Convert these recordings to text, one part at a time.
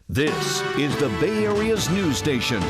This is the Bay Area's news station.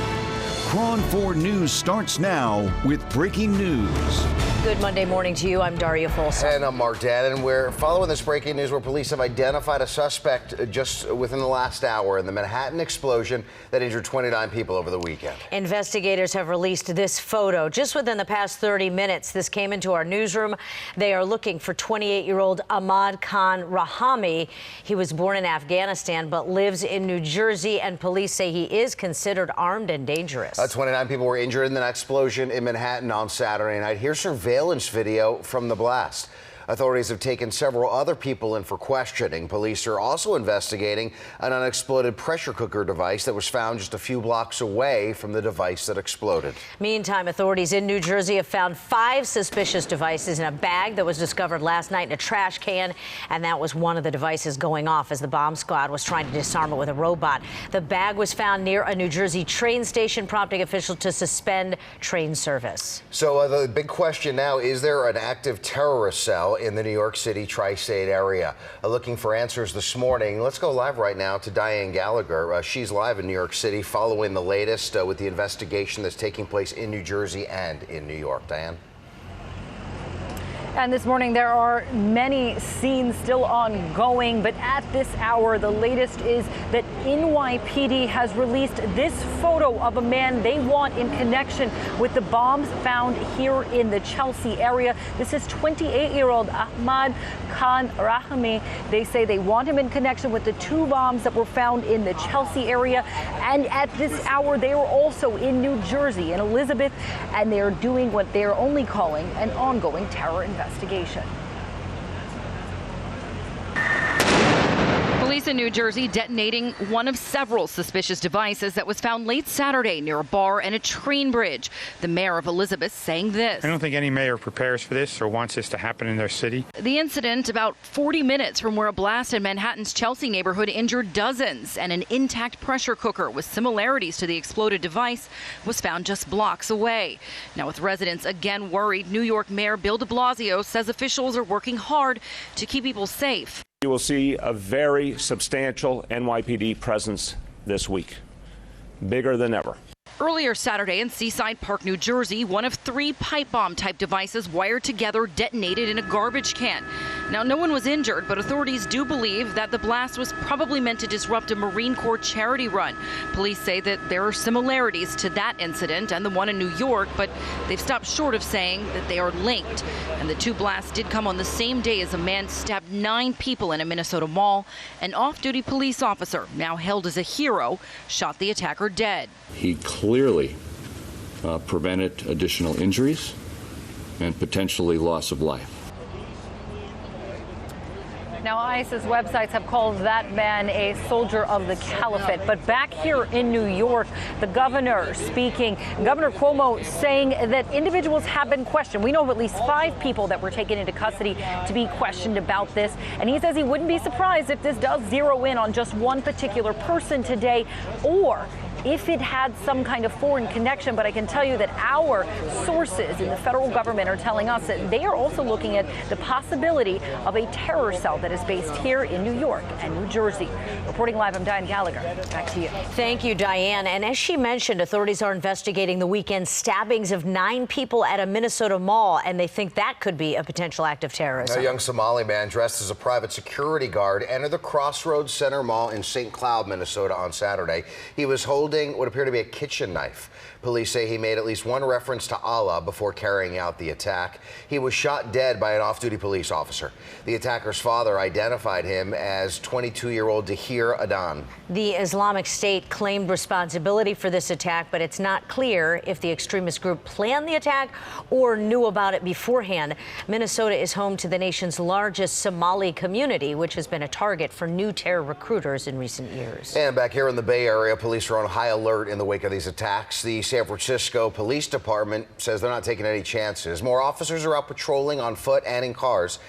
KRON 4 News starts now with breaking news. Good Monday morning to you. I'm Daria Folsom. And I'm Mark Dan, and we're following this breaking news where police have identified a suspect just within the last hour in the Manhattan explosion that injured 29 people over the weekend. Investigators have released this photo just within the past 30 minutes. This came into our newsroom. They are looking for 28-year-old Ahmad Khan Rahami. He was born in Afghanistan but lives in New Jersey, and police say he is considered armed and dangerous. 29 people were injured in the explosion in Manhattan on Saturday night. Here's surveillance video from the blast. Authorities have taken several other people in for questioning. Police are also investigating an unexploded pressure cooker device that was found just a few blocks away from the device that exploded. Meantime, authorities in New Jersey have found 5 suspicious devices in a bag that was discovered last night in a trash can, and that was one of the devices going off as the bomb squad was trying to disarm it with a robot. The bag was found near a New Jersey train station, prompting officials to suspend train service. So the big question now, is there an active terrorist cell in the New York City tri-state area? Looking for answers this morning. Let's go live right now to Diane Gallagher. She's live in New York City following the latest with the investigation that's taking place in New Jersey and in New York. Diane? And this morning, there are many scenes still ongoing, but at this hour, the latest is that NYPD has released this photo of a man they want in connection with the bombs found here in the Chelsea area. This is 28-year-old Ahmad Khan Rahami. They say they want him in connection with the 2 bombs that were found in the Chelsea area. And at this hour, they are also in New Jersey, in Elizabeth, and they are doing what they are only calling an ongoing terror investigation. Police in New Jersey detonating one of several suspicious devices that was found late Saturday near a bar and a train bridge. The mayor of Elizabeth saying this. I don't think any mayor prepares for this or wants this to happen in their city. The incident about 40 minutes from where a blast in Manhattan's Chelsea neighborhood injured dozens, and an intact pressure cooker with similarities to the exploded device was found just blocks away. Now, with residents again worried, New York Mayor Bill de Blasio says officials are working hard to keep people safe. You will see a very substantial NYPD presence this week, bigger than ever. Earlier Saturday in Seaside Park, New Jersey, one of 3 pipe bomb type devices wired together detonated in a garbage can. Now, no one was injured, but authorities do believe that the blast was probably meant to disrupt a Marine Corps charity run. Police say that there are similarities to that incident and the one in New York, but they've stopped short of saying that they are linked. And the 2 blasts did come on the same day as a man stabbed 9 people in a Minnesota mall. An off-duty police officer, now hailed as a hero, shot the attacker dead. He clearly prevented additional injuries and potentially loss of life. Now, ISIS websites have called that man a soldier of the caliphate. But back here in New York, the governor speaking, Governor Cuomo saying that individuals have been questioned. We know of at least 5 people that were taken into custody to be questioned about this. And he says he wouldn't be surprised if this does zero in on just one particular person today, or if it had some kind of foreign connection. But I can tell you that our sources in the federal government are telling us that they are also looking at the possibility of a terror cell that is based here in New York and New Jersey. Reporting live, I'm Diane Gallagher. Back to you. Thank you, Diane. And as she mentioned, authorities are investigating the weekend stabbings of 9 people at a Minnesota mall, and they think that could be a potential act of terrorism. A young Somali man dressed as a private security guard entered the Crossroads Center Mall in St. Cloud, Minnesota on Saturday. He was holding what appeared to be a kitchen knife. Police say he made at least one reference to Allah before carrying out the attack. He was shot dead by an off-duty police officer. The attacker's father identified him as 22-year-old Dahir Adan. The Islamic State claimed responsibility for this attack, but it's not clear if the extremist group planned the attack or knew about it beforehand. Minnesota is home to the nation's largest Somali community, which has been a target for new terror recruiters in recent years. And back here in the Bay Area, police are on high alert in the wake of these attacks. The San Francisco Police Department says they're not taking any chances. More officers are out patrolling on foot and in cars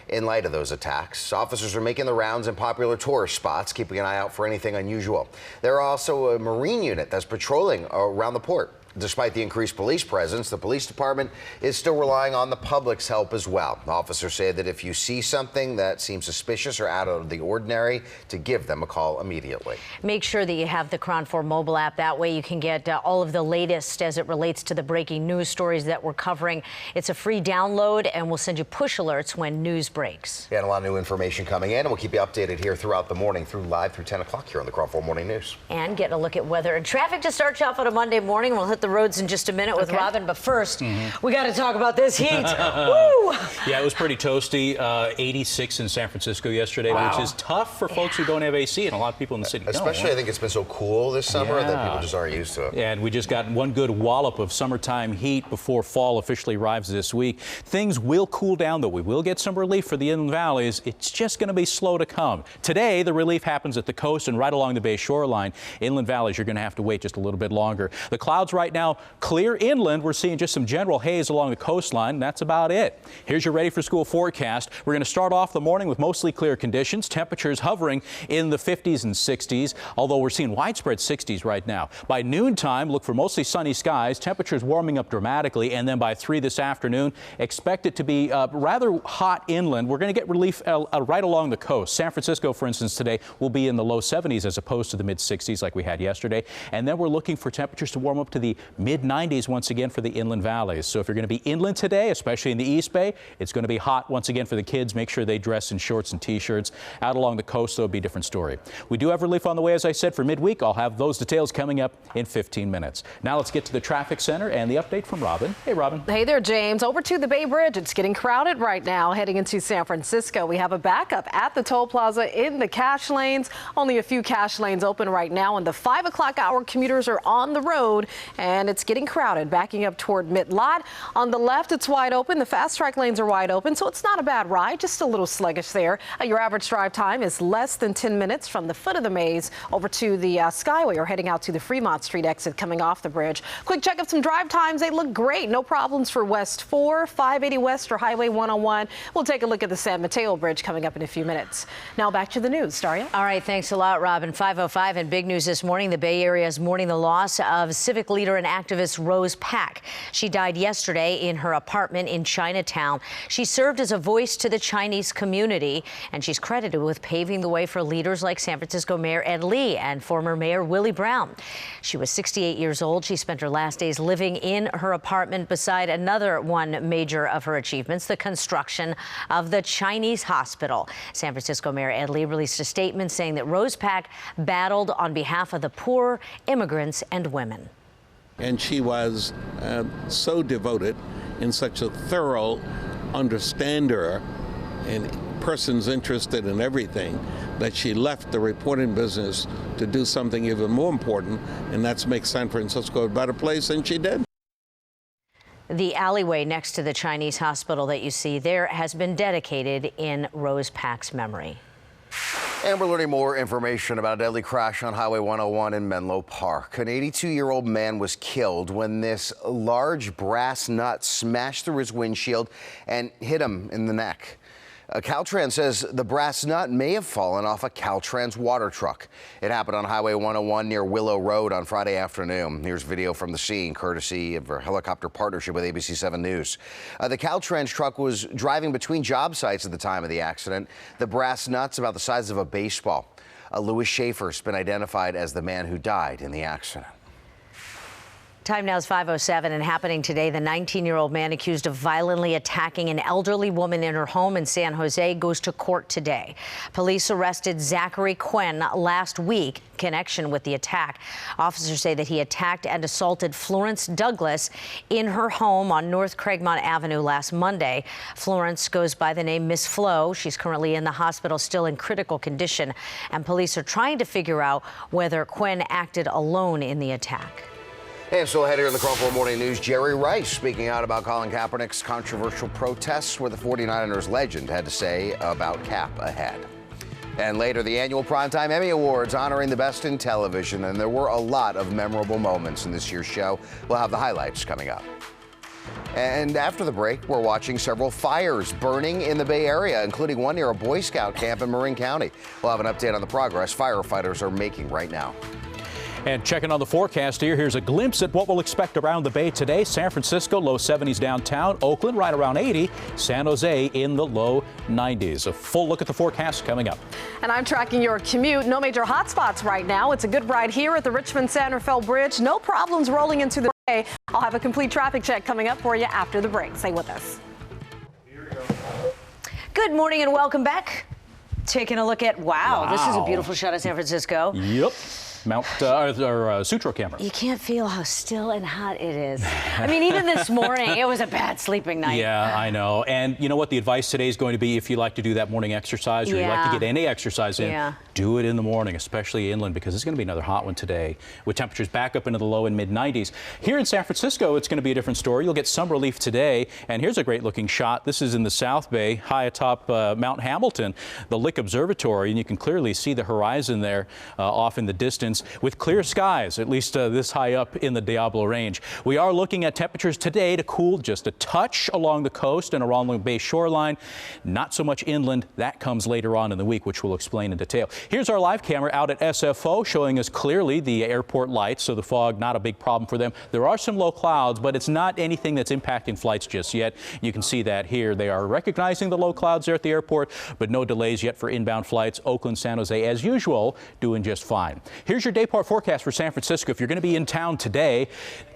in light of those attacks. Officers are making the rounds in popular tourist spots, keeping an eye out for anything unusual. There are also a Marine unit that's patrolling around the port. Despite the increased police presence, the police department is still relying on the public's help as well. Officers say that if you see something that seems suspicious or out of the ordinary, to give them a call immediately. Make sure that you have the KRON 4 mobile app. That way you can get all of the latest as it relates to the breaking news stories that we're covering. It's a free download, and we'll send you push alerts when news breaks. Yeah, and a lot of new information coming in, and we'll keep you updated here throughout the morning, live through 10 o'clock here on the KRON 4 Morning News. And getting a look at weather and traffic to start you off on a Monday morning. We'll hit the roads in just a minute with Robin, but first, we got to talk about this heat. Woo! Yeah, it was pretty toasty. 86 in San Francisco yesterday, which is tough for folks who don't have AC, and a lot of people in the city Especially, I think it's been so cool this summer that people just aren't used to it. And we just got one good wallop of summertime heat before fall officially arrives this week. Things will cool down, though. We will get some relief for the inland valleys. It's just going to be slow to come. Today, the relief happens at the coast and right along the Bay shoreline. Inland valleys, you're going to have to wait just a little bit longer. The clouds right now clear inland. We're seeing just some general haze along the coastline. That's about it. Here's your ready for school forecast. We're going to start off the morning with mostly clear conditions. Temperatures hovering in the 50s and 60s, although we're seeing widespread 60s right now. By noontime, look for mostly sunny skies. Temperatures warming up dramatically, and then by 3 this afternoon, expect it to be rather hot inland. We're going to get relief right along the coast. San Francisco, for instance, today will be in the low 70s as opposed to the mid 60s like we had yesterday. And then we're looking for temperatures to warm up to the mid 90s once again for the inland valleys. So if you're going to be inland today, especially in the East Bay, it's going to be hot once again for the kids. Make sure they dress in shorts and T-shirts. Out along the coast, though, it'll be a different story. We do have relief on the way, as I said, for midweek. I'll have those details coming up in 15 minutes. Now let's get to the traffic center and the update from Robin. Hey, Robin. Hey there, James. Over to the Bay Bridge. It's getting crowded right now heading into San Francisco. We have a backup at the toll plaza in the cash lanes. Only a few cash lanes open right now, and the 5 o'clock hour commuters are on the road, and it's getting crowded, backing up toward Mid-Lot. On the left, it's wide open. The fast track lanes are wide open, so it's not a bad ride, just a little sluggish there. Your average drive time is less than 10 minutes from the foot of the maze over to the Skyway, or heading out to the Fremont Street exit coming off the bridge. Quick check of some drive times. They look great. No problems for West 4, 580 West, or Highway 101. We'll take a look at the San Mateo Bridge coming up in a few minutes. Now back to the news. Daria? All right, thanks a lot, Robin. 5:05 and big news this morning. The Bay Area is mourning the loss of civic leader and activist Rose Pak. She died yesterday in her apartment in Chinatown. She served as a voice to the Chinese community, and she's credited with paving the way for leaders like San Francisco Mayor Ed Lee and former Mayor Willie Brown. She was 68 years old. She spent her last days living in her apartment beside another one major of her achievements, the construction of the Chinese hospital. San Francisco Mayor Ed Lee released a statement saying that Rose Pak battled on behalf of the poor, immigrants, and women. And she was so devoted and such a thorough understander and persons interested in everything that she left the reporting business to do something even more important, and that's make San Francisco a better place, and she did. The alleyway next to the Chinese hospital that you see there has been dedicated in Rose Pak's memory. And we're learning more information about a deadly crash on Highway 101 in Menlo Park. An 82-year-old man was killed when this large brass nut smashed through his windshield and hit him in the neck. Caltrans says the brass nut may have fallen off a Caltrans water truck. It happened on Highway 101 near Willow Road on Friday afternoon. Here's video from the scene, courtesy of our helicopter partnership with ABC 7 News. The Caltrans truck was driving between job sites at the time of the accident. The brass nut's about the size of a baseball. Louis Schaefer's been identified as the man who died in the accident. Time now is 5:07, and happening today, the 19-year-old man accused of violently attacking an elderly woman in her home in San Jose goes to court today. Police arrested Zachary Quinn last week in connection with the attack. Officers say that he attacked and assaulted Florence Douglas in her home on North Craigmont Avenue last Monday. Florence goes by the name Miss Flo. She's currently in the hospital, still in critical condition, and police are trying to figure out whether Quinn acted alone in the attack. And still ahead here in the KRON 4 Morning News, Jerry Rice speaking out about Colin Kaepernick's controversial protests, where the 49ers legend had to say about Cap ahead. And later, the annual Primetime Emmy Awards honoring the best in television, and there were a lot of memorable moments in this year's show. We'll have the highlights coming up. And after the break, we're watching several fires burning in the Bay Area, including one near a Boy Scout camp in Marin County. We'll have an update on the progress firefighters are making right now. And checking on the forecast here, here's a glimpse at what we'll expect around the Bay today. San Francisco, low 70s downtown. Oakland, right around 80. San Jose in the low 90s. A full look at the forecast coming up. And I'm tracking your commute. No major hotspots right now. It's a good ride here at the Richmond-San Rafael Bridge. No problems rolling into the day. I'll have a complete traffic check coming up for you after the break. Stay with us. Good morning and welcome back. Taking a look at, wow, this is a beautiful shot of San Francisco. Yep. Sutro camera. You can't feel how still and hot it is. I mean, even this morning, it was a bad sleeping night. Yeah, I know. And you know what the advice today is going to be if you like to do that morning exercise or you like to get any exercise in, do it in the morning, especially inland, because it's going to be another hot one today with temperatures back up into the low and mid 90s. Here in San Francisco, it's going to be a different story. You'll get some relief today. And here's a great looking shot. This is in the South Bay, high atop Mount Hamilton, the Lick Observatory, and you can clearly see the horizon there off in the distance with clear skies, at least this high up in the Diablo Range. We are looking at temperatures today to cool just a touch along the coast and around the Bay shoreline. Not so much inland. That comes later on in the week, which we'll explain in detail. Here's our live camera out at SFO showing us clearly the airport lights, so the fog, not a big problem for them. There are some low clouds, but it's not anything that's impacting flights just yet. You can see that here. They are recognizing the low clouds there at the airport, but no delays yet for inbound flights. Oakland, San Jose, as usual, doing just fine. Here's your day part forecast for San Francisco. If you're going to be in town today,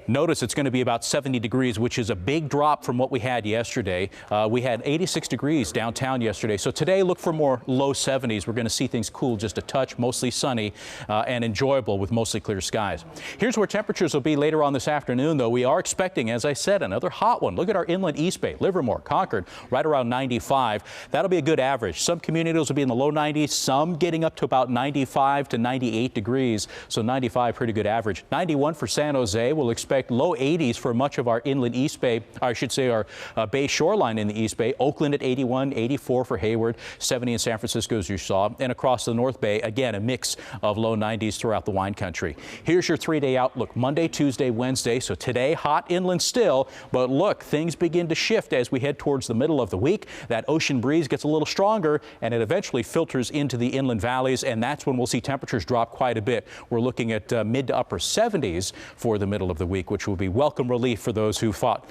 notice it's going to be about 70 degrees, which is a big drop from what we had yesterday. We had 86 degrees downtown yesterday. So today, look for more low 70s. We're going to see things cool just a touch, mostly sunny and enjoyable with mostly clear skies. Here's where temperatures will be later on this afternoon, though. We are expecting, as I said, another hot one. Look at our inland East Bay, Livermore, Concord, right around 95. That'll be a good average. Some communities will be in the low 90s, some getting up to about 95 to 98 degrees. So 95, pretty good average. 91 for San Jose. We'll expect low 80s for much of our inland East Bay, or I should say our Bay shoreline in the East Bay. Oakland at 81, 84 for Hayward, 70 in San Francisco, as you saw. And across the North Bay, again, a mix of low 90s throughout the wine country. Here's your 3-day outlook. Monday, Tuesday, Wednesday. So today, hot inland still, but look, things begin to shift as we head towards the middle of the week. That ocean breeze gets a little stronger, and it eventually filters into the inland valleys, and that's when we'll see temperatures drop quite a bit. We're looking at mid to upper 70s for the middle of the week, which will be welcome relief for those who thought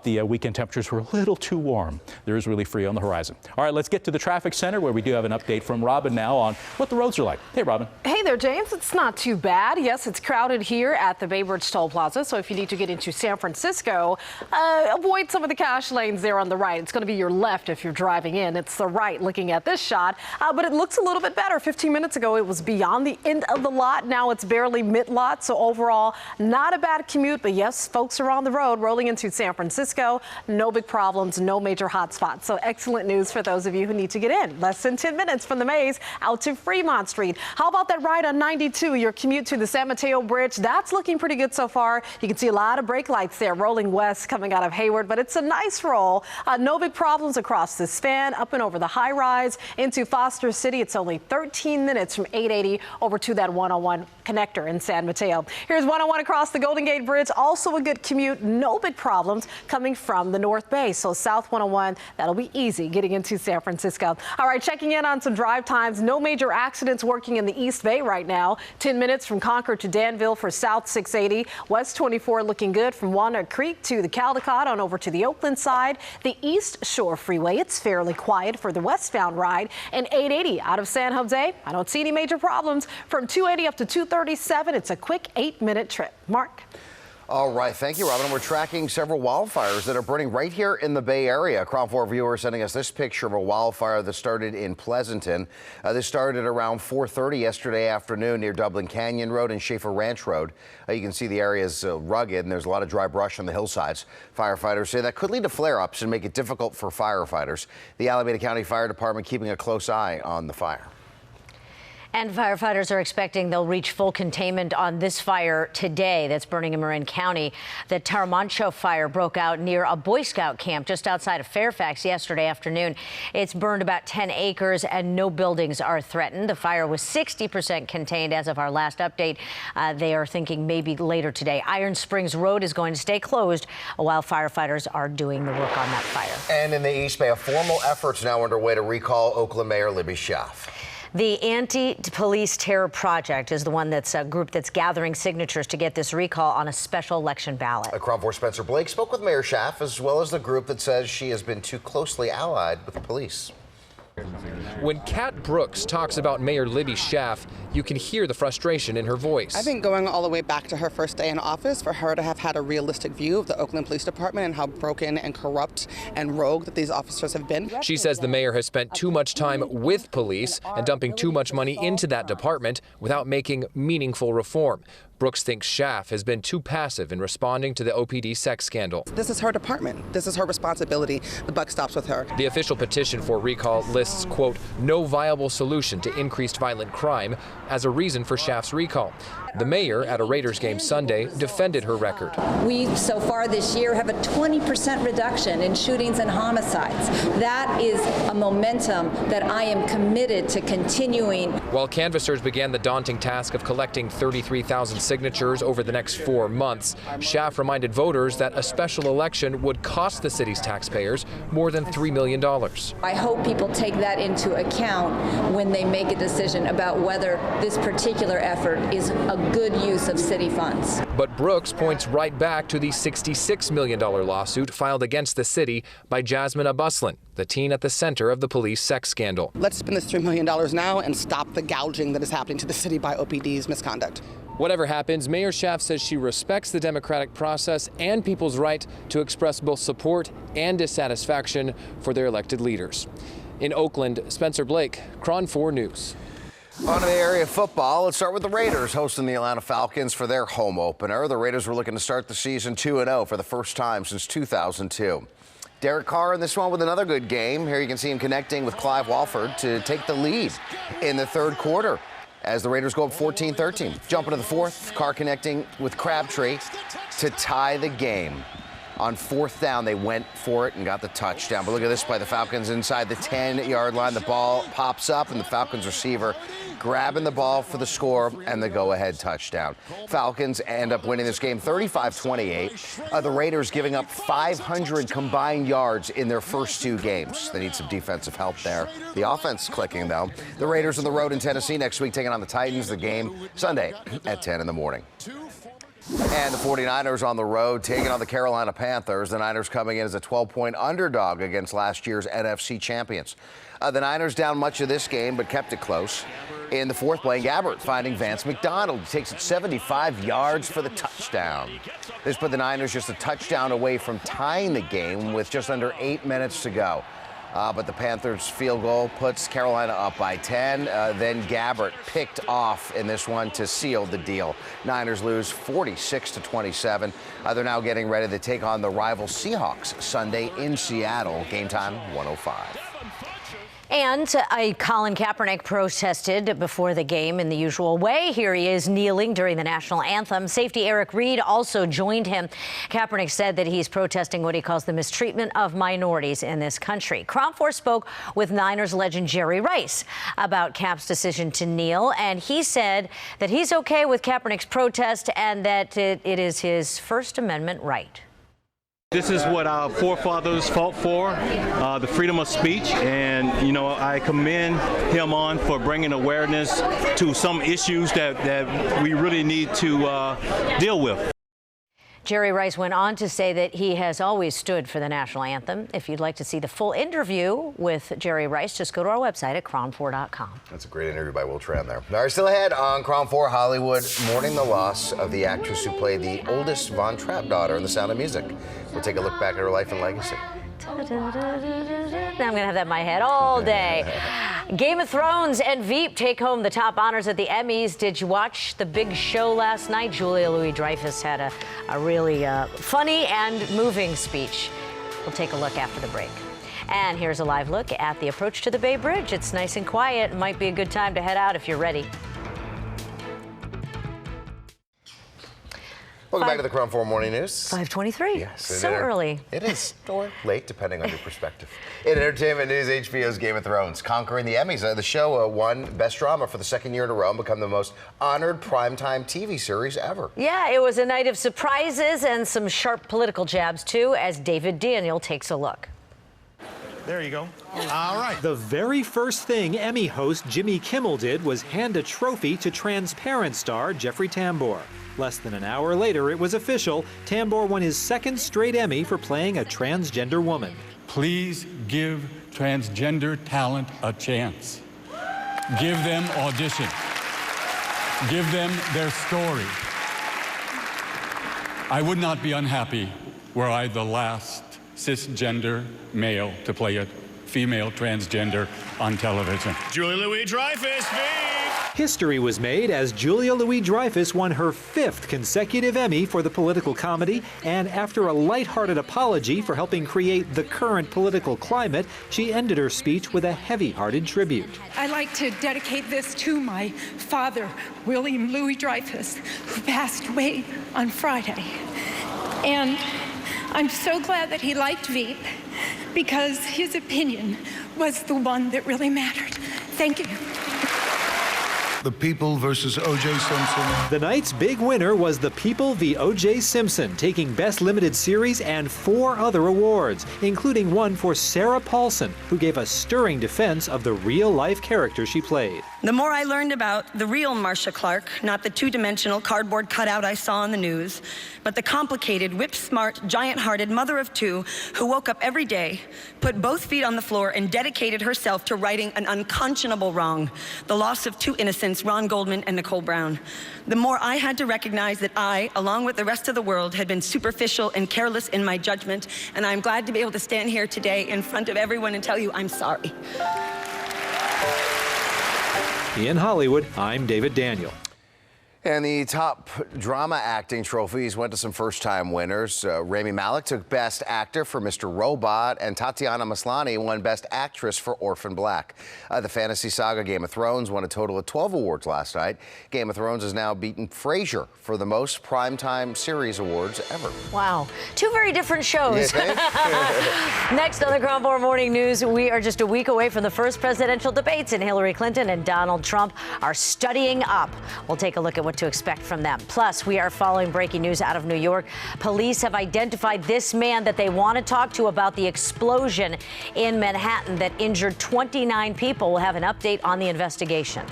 the weekend temperatures were a little too warm. There is relief for you on the horizon. All right, let's get to the traffic center where we do have an update from Robin now on what the roads are like. Hey, Robin. Hey there, James. It's not too bad. Yes, it's crowded here at the Bay Bridge Toll Plaza. So if you need to get into San Francisco, avoid some of the cash lanes there on the right. It's going to be your left if you're driving in. It's the right looking at this shot, but it looks a little bit better. 15 minutes ago, it was beyond the end of the lot. Now it's barely mid-lot. So overall, not a bad commute. But yes, folks are on the road rolling into San Francisco. No big problems, no major hot spots. So excellent news for those of you who need to get in. Less than 10 minutes from the Maze out to Fremont Street. How about that ride on 92? Your commute to the San Mateo Bridge, that's looking pretty good so far. You can see a lot of brake lights there rolling west coming out of Hayward, but it's a nice roll. No big problems across the span, up and over the high rise into Foster City. It's only 13 minutes from 880 over to that 101 connector in San Mateo. Here's 101 across the Golden Gate Bridge. Also a good commute. No big problems coming from the North Bay. So South 101, that'll be easy getting into San Francisco. All right, checking in on some drive times. No major accidents working in the East Bay right now. 10 minutes from Concord to Danville for South 680. West 24 looking good from Walnut Creek to the Caldecott on over to the Oakland side. The East Shore Freeway, it's fairly quiet for the westbound ride. And 880 out of San Jose, I don't see any major problems. From 280 up to 237, it's a quick 8-minute trip. Mark. All right, thank you, Robin. We're tracking several wildfires that are burning right here in the Bay Area. KRON 4 viewer sending us this picture of a wildfire that started in Pleasanton. This started around 4:30 yesterday afternoon near Dublin Canyon Road and Schaefer Ranch Road. You can see the area is rugged and there's a lot of dry brush on the hillsides. Firefighters say that could lead to flare-ups and make it difficult for firefighters. The Alameda County Fire Department keeping a close eye on the fire. And firefighters are expecting they'll reach full containment on this fire today that's burning in Marin County. The Taramancho fire broke out near a Boy Scout camp just outside of Fairfax yesterday afternoon. It's burned about 10 acres and no buildings are threatened. The fire was 60% contained as of our last update. They are thinking maybe later today. Iron Springs Road is going to stay closed while firefighters are doing the work on that fire. And in the East Bay, a formal effort's now underway to recall Oakland Mayor Libby Schaaf. The Anti-Police Terror Project is the one that's a group that's gathering signatures to get this recall on a special election ballot. KRON 4's Spencer Blake spoke with Mayor Schaaf, as well as the group that says she has been too closely allied with the police. When Kat Brooks talks about Mayor Libby Schaaf, you can hear the frustration in her voice. I think going all the way back to her first day in office, for her to have had a realistic view of the Oakland Police Department and how broken and corrupt and rogue that these officers have been. She says the mayor has spent too much time with police and dumping too much money into that department without making meaningful reform. Brooks thinks Schaaf has been too passive in responding to the OPD sex scandal. This is her department. This is her responsibility. The buck stops with her. The official petition for recall lists, quote, no viable solution to increased violent crime as a reason for Schaaf's recall. The mayor at a Raiders game Sunday defended her record. We, so far this year, have a 20% reduction in shootings and homicides. That is a momentum that I am committed to continuing. While canvassers began the daunting task of collecting 33,000 signatures over the next 4 months, Schaaf reminded voters that a special election would cost the city's taxpayers more than $3 million. I hope people take that into account when they make a decision about whether this particular effort is a good use of city funds. But Brooks points right back to the $66 million lawsuit filed against the city by Jasmine Abuslin, the teen at the center of the police sex scandal. Let's spend this $3 million now and stop the gouging that is happening to the city by OPD's misconduct. Whatever happens, Mayor Schaaf says she respects the democratic process and people's right to express both support and dissatisfaction for their elected leaders. In Oakland, Spencer Blake, KRON 4 News. On to the area of football, let's start with the Raiders hosting the Atlanta Falcons for their home opener. The Raiders were looking to start the season 2-0 for the first time since 2002. Derek Carr in this one with another good game. Here you can see him connecting with Clive Walford to take the lead in the third quarter as the Raiders go up 14-13. Jumping to the fourth, Carr connecting with Crabtree to tie the game. On fourth down, they went for it and got the touchdown. But look at this play. The Falcons inside the 10-yard line. The ball pops up, and the Falcons receiver grabbing the ball for the score and the go-ahead touchdown. Falcons end up winning this game 35-28. The Raiders giving up 500 combined yards in their first 2 games. They need some defensive help there. The offense clicking, though. The Raiders on the road in Tennessee next week, taking on the Titans. The game Sunday at 10 in the morning. And the 49ers on the road taking on the Carolina Panthers. The Niners coming in as a 12-point underdog against last year's NFC champions. The Niners down much of this game, but kept it close. In the fourth, Blaine Gabbert finding Vance McDonald. He takes it 75 yards for the touchdown. This put the Niners just a touchdown away from tying the game with just under 8 minutes to go. But the Panthers' field goal puts Carolina up by 10. Then Gabbert picked off in this one to seal the deal. Niners lose 46-27. They're now getting ready to take on the rival Seahawks Sunday in Seattle. Game time 1:05. And Colin Kaepernick protested before the game in the usual way. Here he is kneeling during the national anthem. Safety Eric Reed also joined him. Kaepernick said that he's protesting what he calls the mistreatment of minorities in this country. KRON 4 spoke with Niners legend Jerry Rice about Cap's decision to kneel, and he said that he's okay with Kaepernick's protest and that it is his First Amendment right. This is what our forefathers fought for, the freedom of speech, and I commend him on for bringing awareness to some issues that we really need to deal with. Jerry Rice went on to say that he has always stood for the national anthem. If you'd like to see the full interview with Jerry Rice, just go to our website at KRON4.com. That's a great interview by Will Tran there. All right, still ahead on KRON 4, Hollywood mourning the loss of the actress who played the oldest Von Trapp daughter in The Sound of Music. We'll take a look back at her life and legacy. Now I'm going to have that in my head all day. Game of Thrones and Veep take home the top honors at the Emmys. Did you watch the big show last night? Julia Louis-Dreyfus had a really funny and moving speech. We'll take a look after the break. And here's a live look at the approach to the Bay Bridge. It's nice and quiet. Might be a good time to head out if you're ready. Welcome back to the KRON 4 Morning News. 5:23. Yes. So early. It is. Or late, depending on your perspective. In entertainment news, HBO's Game of Thrones conquering the Emmys. The show won Best Drama for the second year in a row and become the most honored primetime TV series ever. Yeah, it was a night of surprises and some sharp political jabs, too, as David Daniel takes a look. There you go. All right. The very first thing Emmy host Jimmy Kimmel did was hand a trophy to Transparent star Jeffrey Tambor. Less than an hour later, it was official. Tambor won his second straight Emmy for playing a transgender woman. Please give transgender talent a chance. Give them audition. Give them their story. I would not be unhappy were I the last cisgender male to play a female transgender on television. Julia Louis-Dreyfus, History was made as Julia Louis-Dreyfus won her 5th consecutive Emmy for the political comedy, and after a lighthearted apology for helping create the current political climate, she ended her speech with a heavy-hearted tribute. I'd like to dedicate this to my father, William Louis-Dreyfus, who passed away on Friday. And I'm so glad that he liked Veep, because his opinion was the one that really mattered. Thank you. The People versus O.J. Simpson. The night's big winner was The People v. O.J. Simpson, taking Best Limited Series and 4 other awards, including one for Sarah Paulson, who gave a stirring defense of the real-life character she played. The more I learned about the real Marcia Clark, not the two-dimensional cardboard cutout I saw on the news, but the complicated, whip-smart, giant-hearted mother of 2 who woke up every day, put both feet on the floor, and dedicated herself to righting an unconscionable wrong, the loss of 2 innocents, Ron Goldman and Nicole Brown. The more I had to recognize that I, along with the rest of the world, had been superficial and careless in my judgment, and I'm glad to be able to stand here today in front of everyone and tell you I'm sorry. In Hollywood, I'm David Daniel. And the top drama acting trophies went to some first-time winners. Rami Malek took Best Actor for Mr. Robot, and Tatiana Maslany won Best Actress for Orphan Black. The fantasy saga Game of Thrones won a total of 12 awards last night. Game of Thrones has now beaten Frasier for the most primetime series awards ever. Wow. 2 very different shows. You think? Next on the Crown 4 Morning News, we are just a week away from the first presidential debates, and Hillary Clinton and Donald Trump are studying up. We'll take a look at what to expect from them. Plus, we are following breaking news out of New York. Police have identified this man that they want to talk to about the explosion in Manhattan that injured 29 people. We'll have an update on the investigation.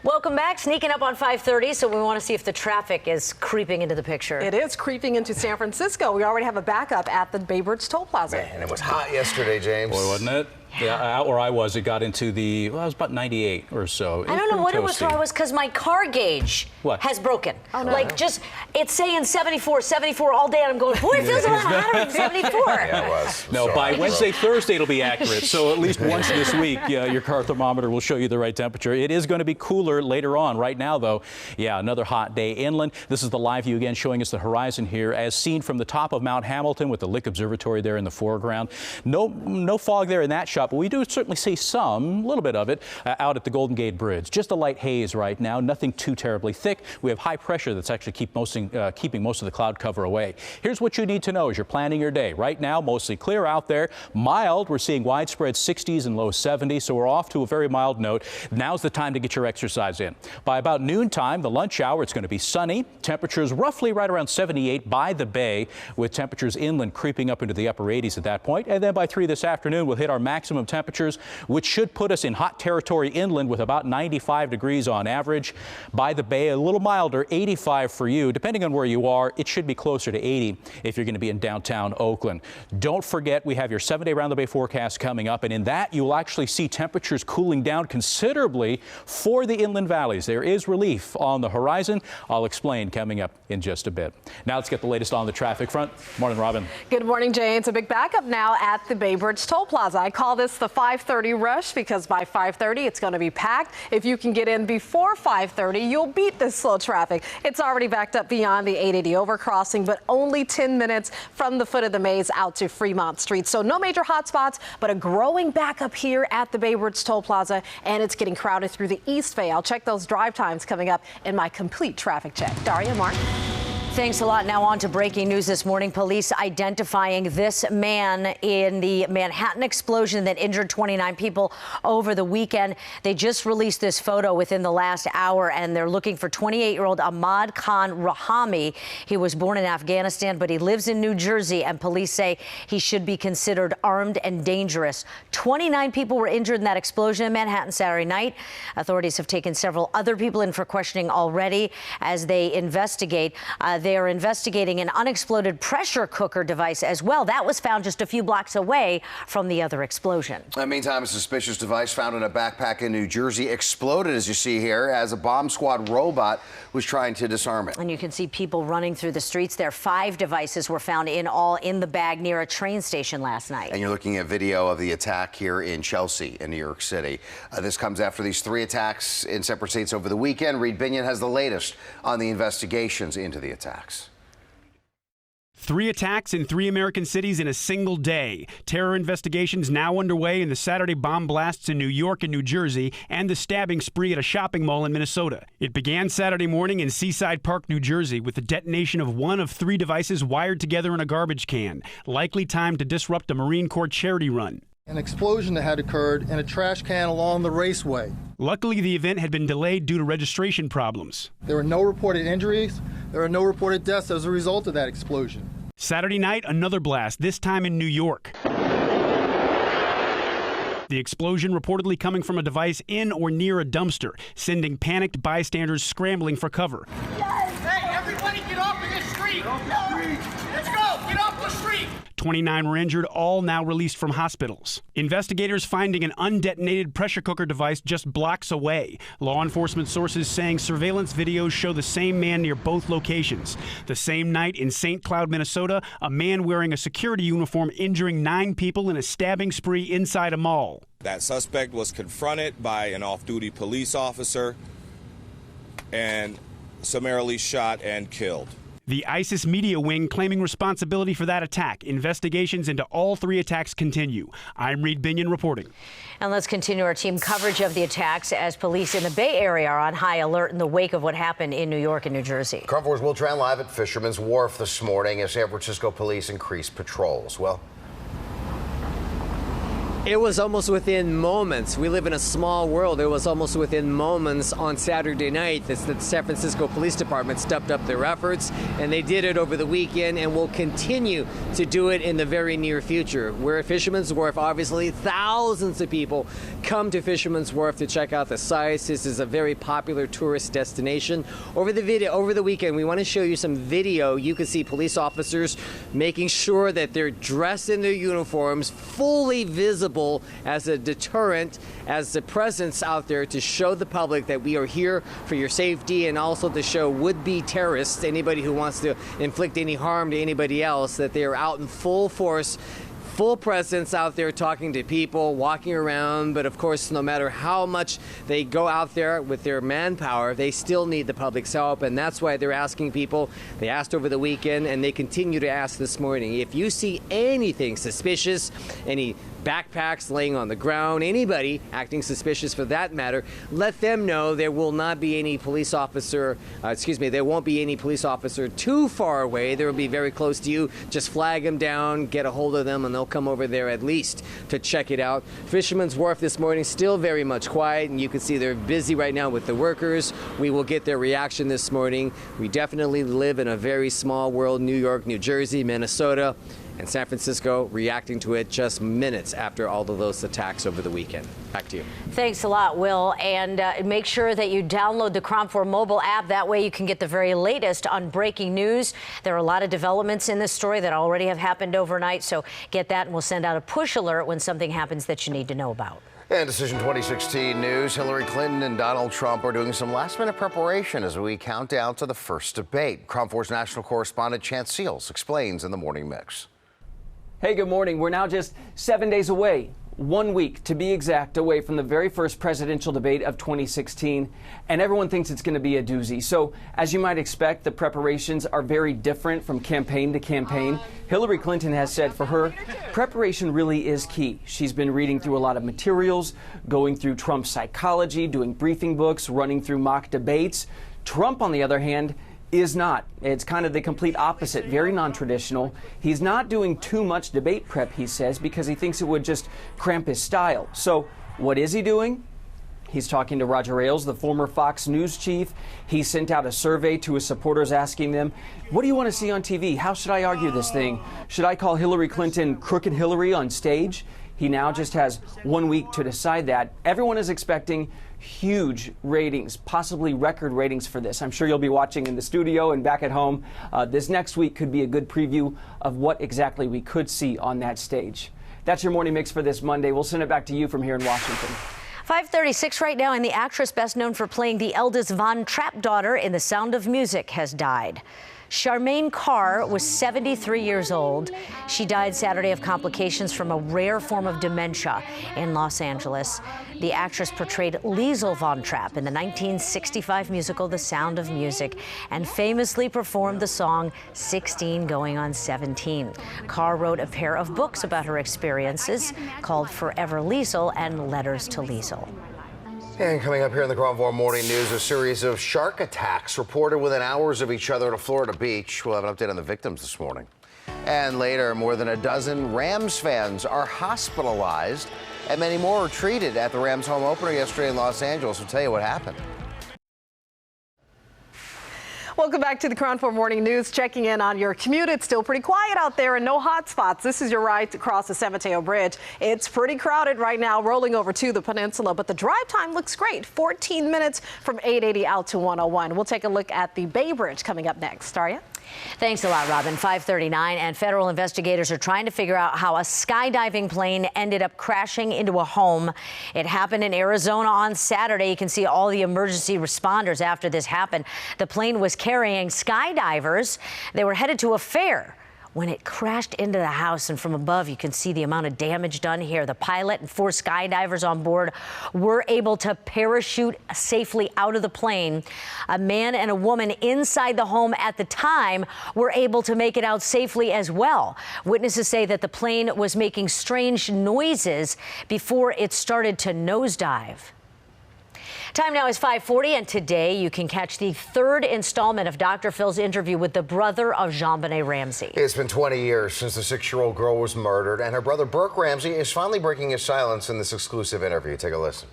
Welcome back. Sneaking up on 5:30, so we want to see if the traffic is creeping into the picture. It is creeping into San Francisco. We already have a backup at the Bay Bridge Toll Plaza. Man, it was hot yesterday, James. Boy, wasn't it? Yeah, out where I was, it got into the, well, it was about 98 or so. I don't know what it was where I was, because my car gauge has broken. Oh, no. Like, just, it's saying 74 all day, and I'm going, boy, it feels a lot hotter than 74. Yeah, it was. No, by Wednesday, Thursday, it'll be accurate. So at least once this week, your car thermometer will show you the right temperature. It is going to be cooler later on. Right now, though, yeah, another hot day inland. This is the live view again, showing us the horizon here, as seen from the top of Mount Hamilton with the Lick Observatory there in the foreground. No fog there in that shot, but we do certainly see a little bit of it out at the Golden Gate Bridge. Just a light haze right now, nothing too terribly thick. We have high pressure that's actually keeping most of the cloud cover away. Here's what you need to know as you're planning your day. Right now, mostly clear out there. Mild, we're seeing widespread 60s and low 70s, so we're off to a very mild note. Now's the time to get your exercise in. By about noontime, the lunch hour, it's going to be sunny. Temperatures roughly right around 78 by the bay, with temperatures inland creeping up into the upper 80s at that point. And then by 3 this afternoon, we'll hit our maximum temperatures, which should put us in hot territory inland with about 95 degrees on average. By the bay, a little milder, 85 for you. Depending on where you are, it should be closer to 80 if you're going to be in downtown Oakland. Don't forget, we have your 7-day round the bay forecast coming up, and in that you will actually see temperatures cooling down considerably for the inland valleys. There is relief on the horizon. I'll explain coming up in just a bit. Now let's get the latest on the traffic front. Morning, Robin. Good morning, James. A big backup now at the Bay Bridge Toll Plaza. I call this the 5:30 rush because by 5:30 it's going to be packed. If you can get in before 5:30, you'll beat this slow traffic. It's already backed up beyond the 880 overcrossing, but only 10 minutes from the foot of the maze out to Fremont Street. So no major hot spots, but a growing backup here at the Bay Bridge Toll Plaza, and it's getting crowded through the East Bay. I'll check those drive times coming up in my complete traffic check. Daria, Mark. Thanks a lot. Now on to breaking news this morning. Police identifying this man in the Manhattan explosion that injured 29 people over the weekend. They just released this photo within the last hour, and they're looking for 28-year-old Ahmad Khan Rahami. He was born in Afghanistan, but he lives in New Jersey, and police say he should be considered armed and dangerous. 29 people were injured in that explosion in Manhattan Saturday night. Authorities have taken several other people in for questioning already as they investigate. They are investigating an unexploded pressure cooker device as well. That was found just a few blocks away from the other explosion. Meantime, a suspicious device found in a backpack in New Jersey exploded, as you see here, as a bomb squad robot was trying to disarm it. And you can see people running through the streets there. 5 devices were found in all in the bag near a train station last night. And you're looking at video of the attack here in Chelsea in New York City. This comes after these 3 attacks in separate states over the weekend. Reed Binion has the latest on the investigations into the attacks. 3 attacks in 3 American cities in a single day. Terror investigations now underway in the Saturday bomb blasts in New York and New Jersey and the stabbing spree at a shopping mall in Minnesota. It began Saturday morning in Seaside Park, New Jersey, with the detonation of one of 3 devices wired together in a garbage can, likely timed to disrupt a Marine Corps charity run. An explosion that had occurred in a trash can along the raceway. Luckily, the event had been delayed due to registration problems. There were no reported injuries. There are no reported deaths as a result of that explosion. Saturday night, another blast, this time in New York. The explosion reportedly coming from a device in or near a dumpster, sending panicked bystanders scrambling for cover. Hey, everybody get off of this street! Let's go! Get off the street! 29 were injured, all now released from hospitals. Investigators finding an undetonated pressure cooker device just blocks away. Law enforcement sources saying surveillance videos show the same man near both locations. The same night in St. Cloud, Minnesota, a man wearing a security uniform injuring 9 people in a stabbing spree inside a mall. That suspect was confronted by an off-duty police officer and summarily shot and killed. The ISIS media wing claiming responsibility for that attack. Investigations into all 3 attacks continue. I'm Reed Binion reporting. And let's continue our team coverage of the attacks as police in the Bay Area are on high alert in the wake of what happened in New York and New Jersey. KRON 4's Will Tran live at Fisherman's Wharf this morning as San Francisco police increase patrols. Well, it was almost within moments. We live in a small world. It was almost within moments on Saturday night that the San Francisco Police Department stepped up their efforts, and they did it over the weekend and will continue to do it in the very near future. We're at Fisherman's Wharf. Obviously, thousands of people come to Fisherman's Wharf to check out the sights. This is a very popular tourist destination. Over the weekend, we want to show you some video. You can see police officers making sure that they're dressed in their uniforms, fully visible as a deterrent, as a presence out there to show the public that we are here for your safety, and also to show would-be terrorists, anybody who wants to inflict any harm to anybody else, that they are out in full force, full presence out there talking to people, walking around. But of course, no matter how much they go out there with their manpower, they still need the public's help, and that's why they're asking people. They asked over the weekend, and they continue to ask this morning. If you see anything suspicious, any backpacks laying on the ground, anybody acting suspicious for that matter, let them know. There will not be any police officer, there won't be any police officer too far away. They will be very close to you. Just flag them down, get a hold of them, and they'll come over there at least to check it out. Fisherman's Wharf this morning still very much quiet, and you can see they're busy right now with the workers. We will get their reaction this morning. We definitely live in a very small world. New York, New Jersey, Minnesota, and San Francisco reacting to it just minutes after all of those attacks over the weekend. Back to you. Thanks a lot, Will. And make sure that you download the KRON 4 mobile app. That way you can get the very latest on breaking news. There are a lot of developments in this story that already have happened overnight. So get that, and we'll send out a push alert when something happens that you need to know about. And Decision 2016 news, Hillary Clinton and Donald Trump are doing some last-minute preparation as we count down to the first debate. KRON 4's national correspondent Chance Seals explains in the Morning Mix. Hey, good morning. We're now just 7 days away, 1 week to be exact, away from the very first presidential debate of 2016, and everyone thinks it's going to be a doozy. So, as you might expect, the preparations are very different from campaign to campaign. Hillary Clinton has said for her, preparation really is key. She's been reading through a lot of materials, going through Trump's psychology, doing briefing books, running through mock debates. Trump, on the other hand, is not. It's kind of the complete opposite, very non-traditional. He's not doing too much debate prep, he says, because he thinks it would just cramp his style. So what is he doing? He's talking to Roger Ailes, the former Fox News chief. He sent out a survey to his supporters asking them, what do you want to see on TV? How should I argue this thing? Should I call Hillary Clinton Crooked Hillary on stage? He now just has 1 week to decide that. Everyone is expecting huge ratings, possibly record ratings for this. I'm sure you'll be watching in the studio and back at home. This next week could be a good preview of what exactly we could see on that stage. That's your morning mix for this Monday. We'll send it back to you from here in Washington. 5:36 right now, and the actress best known for playing the eldest Von Trapp daughter in The Sound of Music has died. Charmaine Carr was 73 years old. She died Saturday of complications from a rare form of dementia in Los Angeles. The actress portrayed Liesl Von Trapp in the 1965 musical The Sound of Music and famously performed the song 16 Going on 17. Carr wrote a pair of books about her experiences called Forever Liesl and Letters to Liesl. And coming up here in the KRON 4 Morning News, a series of shark attacks reported within hours of each other at a Florida beach. We'll have an update on the victims this morning. And later, more than a dozen Rams fans are hospitalized, and many more were treated at the Rams home opener yesterday in Los Angeles. We'll tell you what happened. Welcome back to the KRON 4 Morning News. Checking in on your commute. It's still pretty quiet out there and no hot spots. This is your ride across the San Mateo Bridge. It's pretty crowded right now, rolling over to the peninsula, but the drive time looks great. 14 minutes from 880 out to 101. We'll take a look at the Bay Bridge coming up next. Daria? Thanks a lot, Robin. 5:39, and federal investigators are trying to figure out how a skydiving plane ended up crashing into a home. It happened in Arizona on Saturday. You can see all the emergency responders after this happened. The plane was carrying skydivers. They were headed to a fair when it crashed into the house, and from above you can see the amount of damage done here. The pilot and 4 skydivers on board were able to parachute safely out of the plane. A man and a woman inside the home at the time were able to make it out safely as well. Witnesses say that the plane was making strange noises before it started to nosedive. Time now is 5:40, and today you can catch the 3rd installment of Dr. Phil's interview with the brother of JonBenet Ramsey. It's been 20 years since the 6-year-old girl was murdered, and her brother Burke Ramsey is finally breaking his silence in this exclusive interview. Take a listen.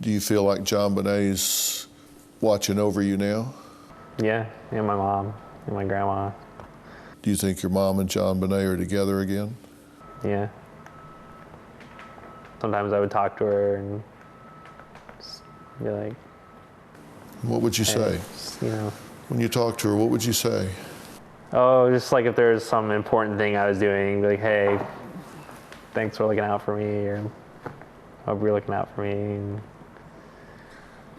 Do you feel like JonBenet's watching over you now? Yeah, and my mom and my grandma. Do you think your mom and JonBenet are together again? Yeah. Sometimes I would talk to her and be like, what would you say? You know, when you talk to her, what would you say? Oh, just like if there's some important thing I was doing, be like, hey, thanks for looking out for me, or hope you're looking out for me,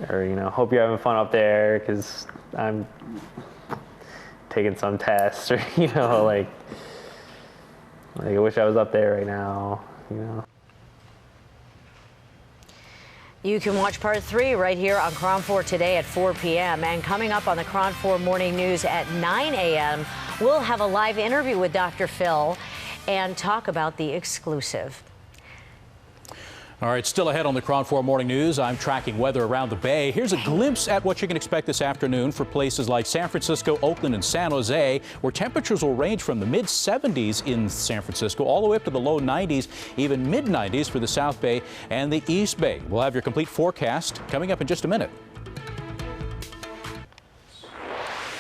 or, you know, hope you're having fun up there because I'm taking some tests, or, you know, like I wish I was up there right now, you know. You can watch part 3 right here on KRON 4 today at 4 p.m. And coming up on the KRON 4 Morning News at 9 a.m., we'll have a live interview with Dr. Phil and talk about the exclusive. All right, still ahead on the KRON 4 Morning News, I'm tracking weather around the Bay. Here's a glimpse at what you can expect this afternoon for places like San Francisco, Oakland, and San Jose, where temperatures will range from the mid-70s in San Francisco all the way up to the low 90s, even mid-90s for the South Bay and the East Bay. We'll have your complete forecast coming up in just a minute.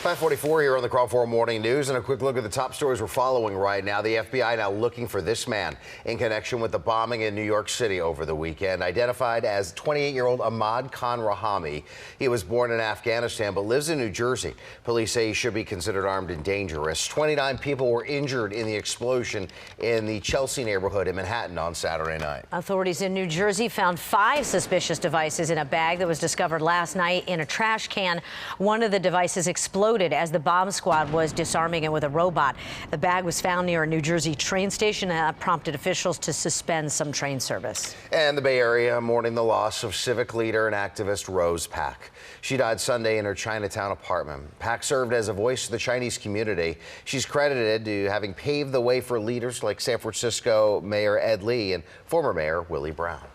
5:44 here on the KRON 4 Morning News, and a quick look at the top stories we're following right now. The FBI now looking for this man in connection with the bombing in New York City over the weekend. Identified as 28-year-old Ahmad Khan Rahami. He was born in Afghanistan but lives in New Jersey. Police say he should be considered armed and dangerous. 29 people were injured in the explosion in the Chelsea neighborhood in Manhattan on Saturday night. Authorities in New Jersey found 5 suspicious devices in a bag that was discovered last night in a trash can. One of the devices exploded as the bomb squad was disarming it with a robot. The bag was found near a New Jersey train station, and that prompted officials to suspend some train service. And the Bay Area mourning the loss of civic leader and activist Rose Pak. She died Sunday in her Chinatown apartment. Pak served as a voice to the Chinese community. She's credited to having paved the way for leaders like San Francisco Mayor Ed Lee and former Mayor Willie Brown.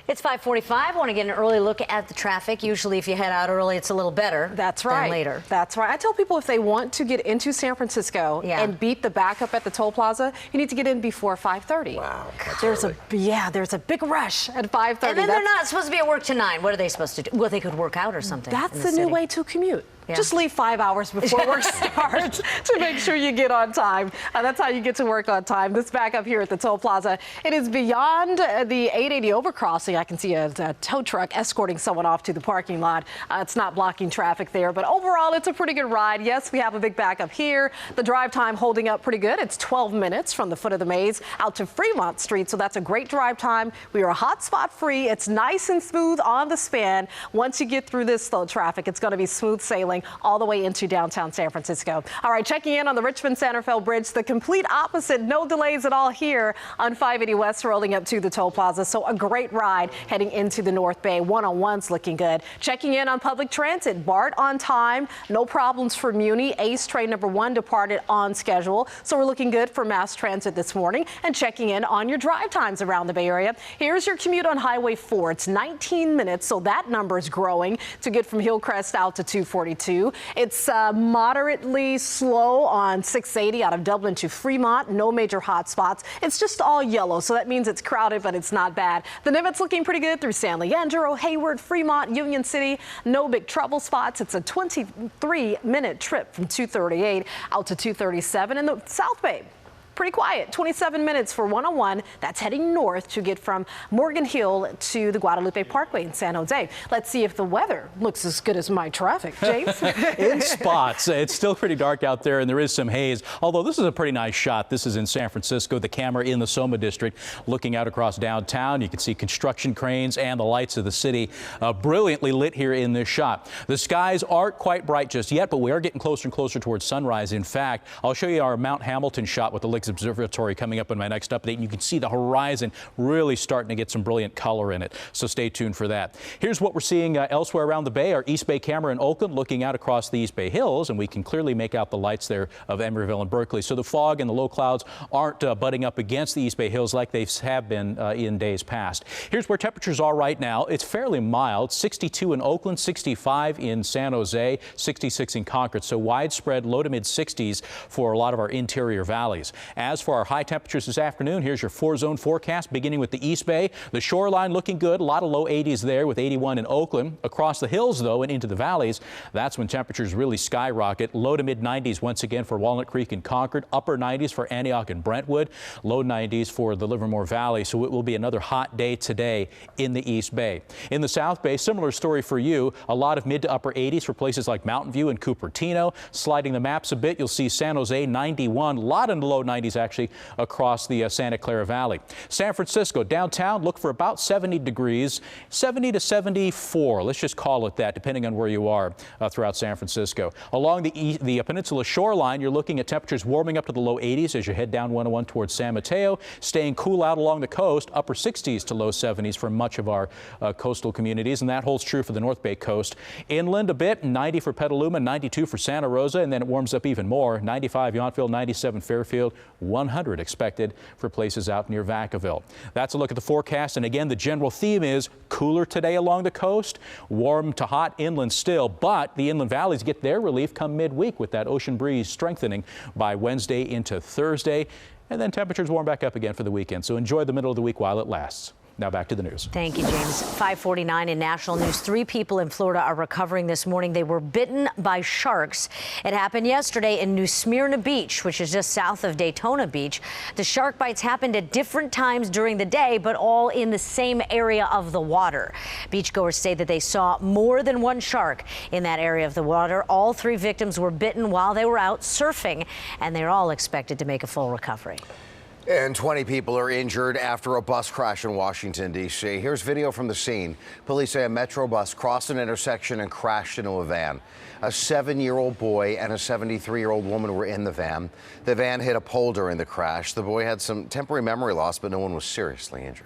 It's 5:45. Want to get an early look at the traffic. Usually if you head out early, it's a little better. That's right. Than later. That's right. I tell people if they want to get into San Francisco and beat the backup at the toll plaza, you need to get in before 5:30. Wow. There's a big rush at 5:30. And then they're not supposed to be at work till 9. What are they supposed to do? Well, they could work out or something. That's the new way to commute. Yeah. Just leave 5 hours before work starts to make sure you get on time. That's how you get to work on time. This backup here at the toll plaza, it is beyond the 880 overcrossing. I can see a tow truck escorting someone off to the parking lot. It's not blocking traffic there, but overall, it's a pretty good ride. Yes, we have a big backup here. The drive time holding up pretty good. It's 12 minutes from the foot of the maze out to Fremont Street, so that's a great drive time. We are hotspot free. It's nice and smooth on the span. Once you get through this slow traffic, it's going to be smooth sailing all the way into downtown San Francisco. All right, checking in on the Richmond-Santa Fe Bridge, the complete opposite. No delays at all here on 580 West rolling up to the toll plaza. So a great ride heading into the North Bay. 101's looking good. Checking in on public transit. BART on time. No problems for Muni. Ace train number 1 departed on schedule. So we're looking good for mass transit this morning. And checking in on your drive times around the Bay Area. Here's your commute on Highway 4. It's 19 minutes, so that number is growing to get from Hillcrest out to 242. It's moderately slow on 680 out of Dublin to Fremont. No major hot spots. It's just all yellow, so that means it's crowded, but it's not bad. The Nimitz looking pretty good through San Leandro, Hayward, Fremont, Union City. No big trouble spots. It's a 23-minute trip from 238 out to 237 in the South Bay. Pretty quiet. 27 minutes for 101. That's heading north to get from Morgan Hill to the Guadalupe Parkway in San Jose. Let's see if the weather looks as good as my traffic. James? In spots. It's still pretty dark out there, and there is some haze. Although this is a pretty nice shot. This is in San Francisco. The camera in the Soma district looking out across downtown. You can see construction cranes and the lights of the city brilliantly lit here in this shot. The skies aren't quite bright just yet, but we are getting closer and closer towards sunrise. In fact, I'll show you our Mount Hamilton shot with the Lakes Observatory coming up in my next update, and you can see the horizon really starting to get some brilliant color in it. So stay tuned for that. Here's what we're seeing elsewhere around the Bay. Our East Bay camera in Oakland looking out across the East Bay Hills, and we can clearly make out the lights there of Emeryville and Berkeley. So the fog and the low clouds aren't butting up against the East Bay Hills like they have been in days past. Here's where temperatures are right now. It's fairly mild. 62 in Oakland, 65 in San Jose, 66 in Concord. So widespread low to mid 60s for a lot of our interior valleys. As for our high temperatures this afternoon, here's your 4-zone forecast beginning with the East Bay. The shoreline looking good. A lot of low 80s there with 81 in Oakland. Across the hills, though, and into the valleys, that's when temperatures really skyrocket. Low to mid 90s once again for Walnut Creek and Concord. Upper 90s for Antioch and Brentwood. Low 90s for the Livermore Valley. So it will be another hot day today in the East Bay. In the South Bay, similar story for you. A lot of mid to upper 80s for places like Mountain View and Cupertino. Sliding the maps a bit, you'll see San Jose 91. A lot in the low 90s actually across the Santa Clara Valley. San Francisco downtown, look for about 70 degrees, 70 to 74. Let's just call it that, depending on where you are throughout San Francisco. Along the peninsula shoreline, you're looking at temperatures warming up to the low 80s as you head down 101 towards San Mateo, staying cool out along the coast, upper 60s to low 70s for much of our coastal communities, and that holds true for the North Bay coast. Inland a bit, 90 for Petaluma, 92 for Santa Rosa, and then it warms up even more. 95 Yountville, 97 Fairfield, 100 expected for places out near Vacaville. That's a look at the forecast, and again, the general theme is cooler today along the coast, warm to hot inland still, but the inland valleys get their relief come midweek with that ocean breeze strengthening by Wednesday into Thursday, and then temperatures warm back up again for the weekend. So enjoy the middle of the week while it lasts. Now back to the news. Thank you, James. 5:49 in national news. 3 people in Florida are recovering this morning. They were bitten by sharks. It happened yesterday in New Smyrna Beach, which is just south of Daytona Beach. The shark bites happened at different times during the day, but all in the same area of the water. Beachgoers say that they saw more than one shark in that area of the water. All 3 victims were bitten while they were out surfing, and they're all expected to make a full recovery. And 20 people are injured after a bus crash in Washington, D.C. Here's video from the scene. Police say a Metro bus crossed an intersection and crashed into a van. A 7-year-old boy and a 73-year-old woman were in the van. The van hit a pole during the crash. The boy had some temporary memory loss, but no one was seriously injured.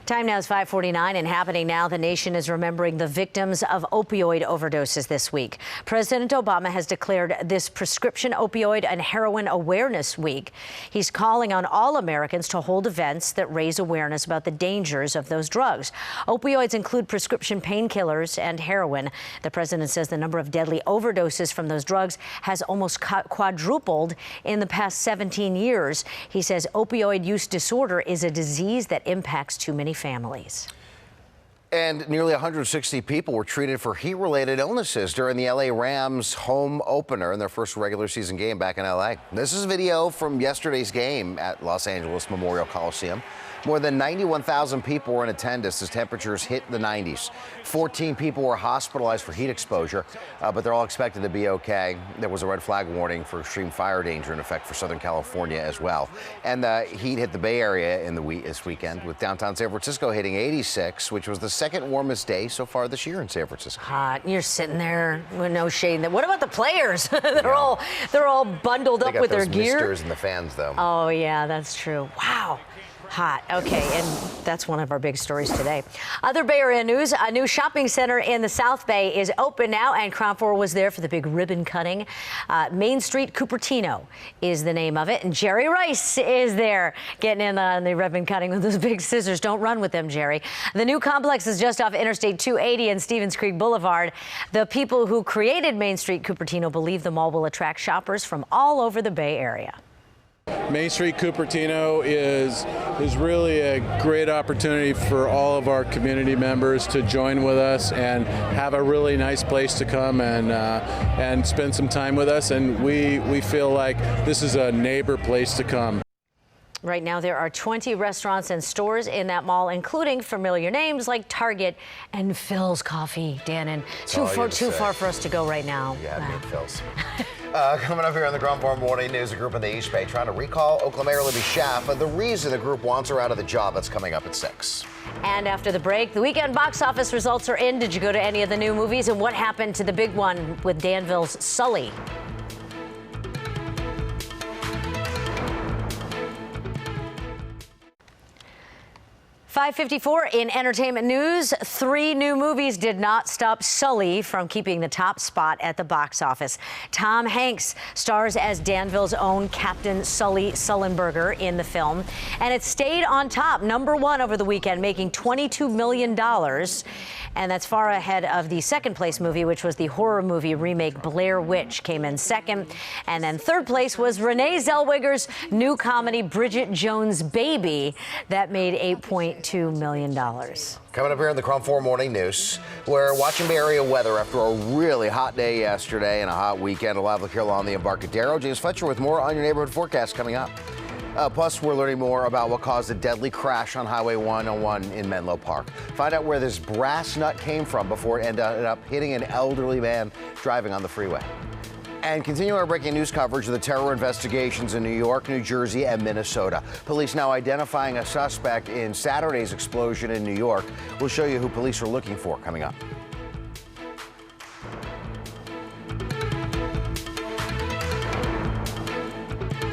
Time now is 5:49 and happening now. The nation is remembering the victims of opioid overdoses this week. President Obama has declared this Prescription Opioid and Heroin Awareness Week. He's calling on all Americans to hold events that raise awareness about the dangers of those drugs. Opioids include prescription painkillers and heroin. The president says the number of deadly overdoses from those drugs has almost quadrupled in the past 17 years. He says opioid use disorder is a disease that impacts too many families. And nearly 160 people were treated for heat-related illnesses during the LA Rams home opener in their first regular season game back in LA. This is video from yesterday's game at Los Angeles Memorial Coliseum. More than 91,000 people were in attendance as temperatures hit the 90s. 14 people were hospitalized for heat exposure, but they're all expected to be okay. There was a red flag warning for extreme fire danger in effect for Southern California as well. And the heat hit the Bay Area this weekend, with downtown San Francisco hitting 86, which was the second warmest day so far this year in San Francisco. Hot. You're sitting there with no shade. What about the players? they're all bundled up with their gear. Misters and the fans, though. Oh yeah, that's true. Wow. Hot. Okay, and that's one of our big stories today. Other Bay Area news, a new shopping center in the South Bay is open now, and Crown 4 was there for the big ribbon cutting. Main Street Cupertino is the name of it, and Jerry Rice is there getting in on the ribbon cutting with those big scissors. Don't run with them, Jerry. The new complex is just off Interstate 280 and Stevens Creek Boulevard. The people who created Main Street Cupertino believe the mall will attract shoppers from all over the Bay Area. Main Street Cupertino is really a great opportunity for all of our community members to join with us and have a really nice place to come and spend some time with us. And we feel like this is a neighbor place to come. Right now, there are 20 restaurants and stores in that mall, including familiar names like Target and Phil's Coffee. Dannon, too far for us to go right now. Yeah, big Phil's. Coming up here on the Crown 4 Morning News, a group in the East Bay trying to recall Oakland Mayor Libby Schaaf. The reason the group wants her out of the job, that's coming up at 6. And after the break, the weekend box office results are in. Did you go to any of the new movies? And what happened to the big one with Danville's Sully? 5:54 in entertainment news. 3 new movies did not stop Sully from keeping the top spot at the box office. Tom Hanks stars as Danville's own Captain Sully Sullenberger in the film, and it stayed on top, #1 over the weekend, making $22 million. And that's far ahead of the second place movie, which was the horror movie remake Blair Witch, came in second. And then third place was Renee Zellweger's new comedy Bridget Jones' Baby, that made $8.2 million. Coming up here in the Crown 4 Morning News, we're watching Bay Area weather after a really hot day yesterday and a hot weekend. A live look here along the Embarcadero. James Fletcher with more on your neighborhood forecast coming up. Plus, we're learning more about what caused a deadly crash on Highway 101 in Menlo Park. Find out where this brass nut came from before it ended up hitting an elderly man driving on the freeway. And continue our breaking news coverage of the terror investigations in New York, New Jersey, and Minnesota. Police now identifying a suspect in Saturday's explosion in New York. We'll show you who police are looking for coming up.